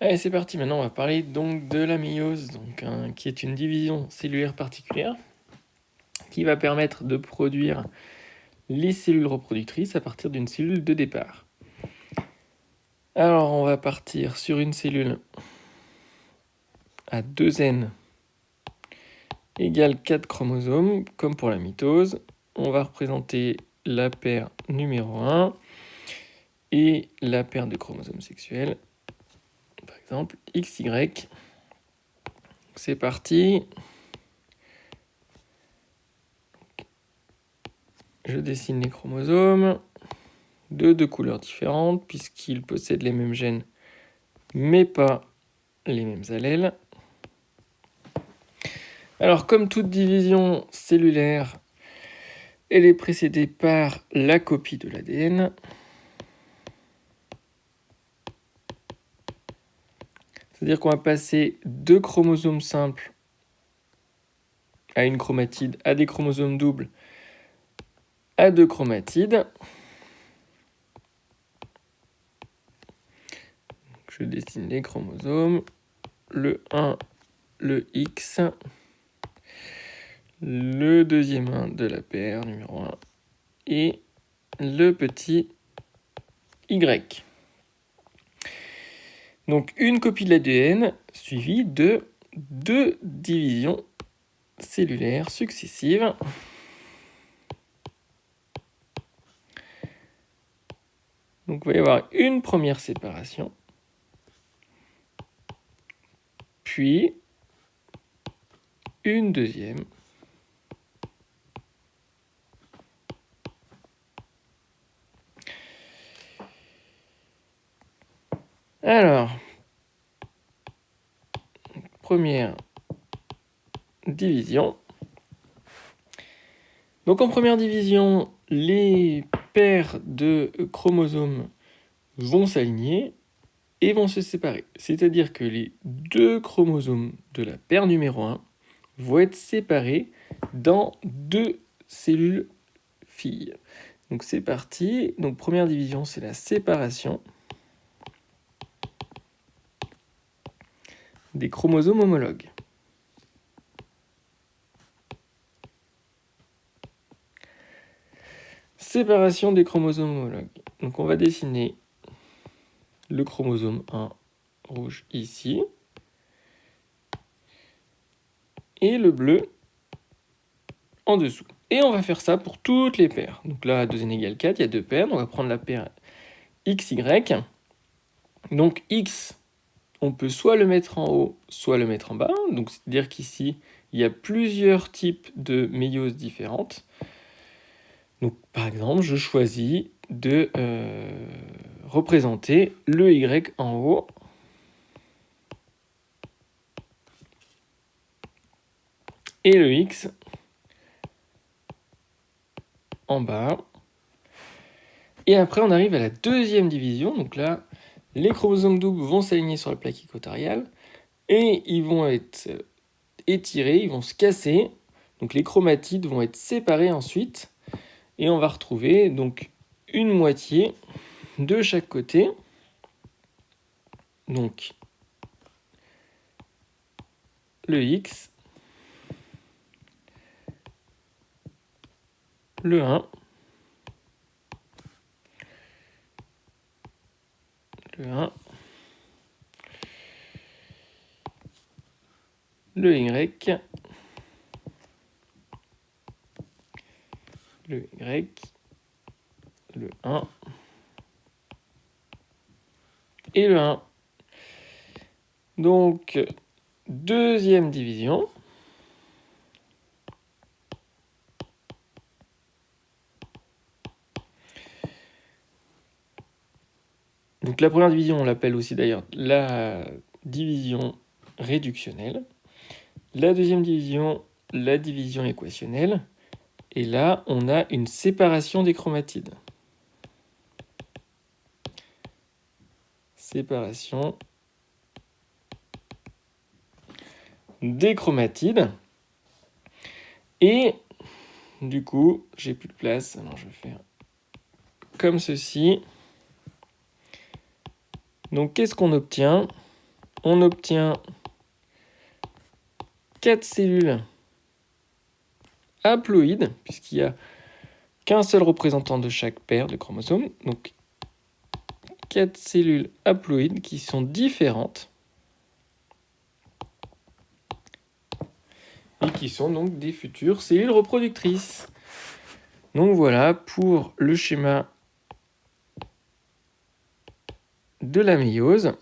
Allez, c'est parti. Maintenant, on va parler donc de la méiose, qui est une division cellulaire particulière qui va permettre de produire les cellules reproductrices à partir d'une cellule de départ. Alors, on va partir sur une cellule à 2n égale 4 chromosomes, comme pour la mitose. On va représenter la paire numéro 1 et la paire de chromosomes sexuels, par exemple XY. C'est parti. Je dessine les chromosomes de deux couleurs différentes puisqu'ils possèdent les mêmes gènes mais pas les mêmes allèles. Alors comme toute division cellulaire, elle est précédée par la copie de l'ADN. C'est-à-dire qu'on va passer deux chromosomes simples à une chromatide, à des chromosomes doubles, à deux chromatides. Je dessine les chromosomes, le 1, le X, le deuxième 1 de la paire numéro 1 et le petit Y. Donc une copie de l'ADN suivie de deux divisions cellulaires successives. Donc il va y avoir une première séparation, puis une deuxième, alors, première division. Donc en première division, les paires de chromosomes vont s'aligner et vont se séparer. C'est-à-dire que les deux chromosomes de la paire numéro 1 vont être séparés dans deux cellules filles. Donc c'est parti. Donc première division, c'est la séparation des chromosomes homologues. Séparation des chromosomes homologues. Donc on va dessiner le chromosome 1 rouge ici et le bleu en dessous. Et on va faire ça pour toutes les paires. Donc là, 2n égale 4, il y a deux paires. Donc on va prendre la paire XY. Donc X, on peut soit le mettre en haut, soit le mettre en bas. Donc c'est-à-dire qu'ici, il y a plusieurs types de méioses différentes. Donc par exemple, je choisis de représenter le Y en haut et le X en bas. Et après, on arrive à la deuxième division. Donc là, les chromosomes doubles vont s'aligner sur la plaque équatoriale et ils vont être étirés, ils vont se casser. Donc les chromatides vont être séparées ensuite et on va retrouver donc une moitié de chaque côté. Donc le X, le 1, le 1, le Y, le Y, le 1 et le 1. Donc, deuxième division. Donc la première division, on l'appelle aussi d'ailleurs la division réductionnelle. La deuxième division, la division équationnelle. Et là, on a une séparation des chromatides. Séparation des chromatides. Et du coup, j'ai plus de place. Alors je vais faire comme ceci. Donc qu'est-ce qu'on obtient ? on obtient 4 cellules haploïdes, puisqu'il n'y a qu'un seul représentant de chaque paire de chromosomes. Donc 4 cellules haploïdes qui sont différentes et qui sont donc des futures cellules reproductrices. Donc voilà pour le schéma de la méiose.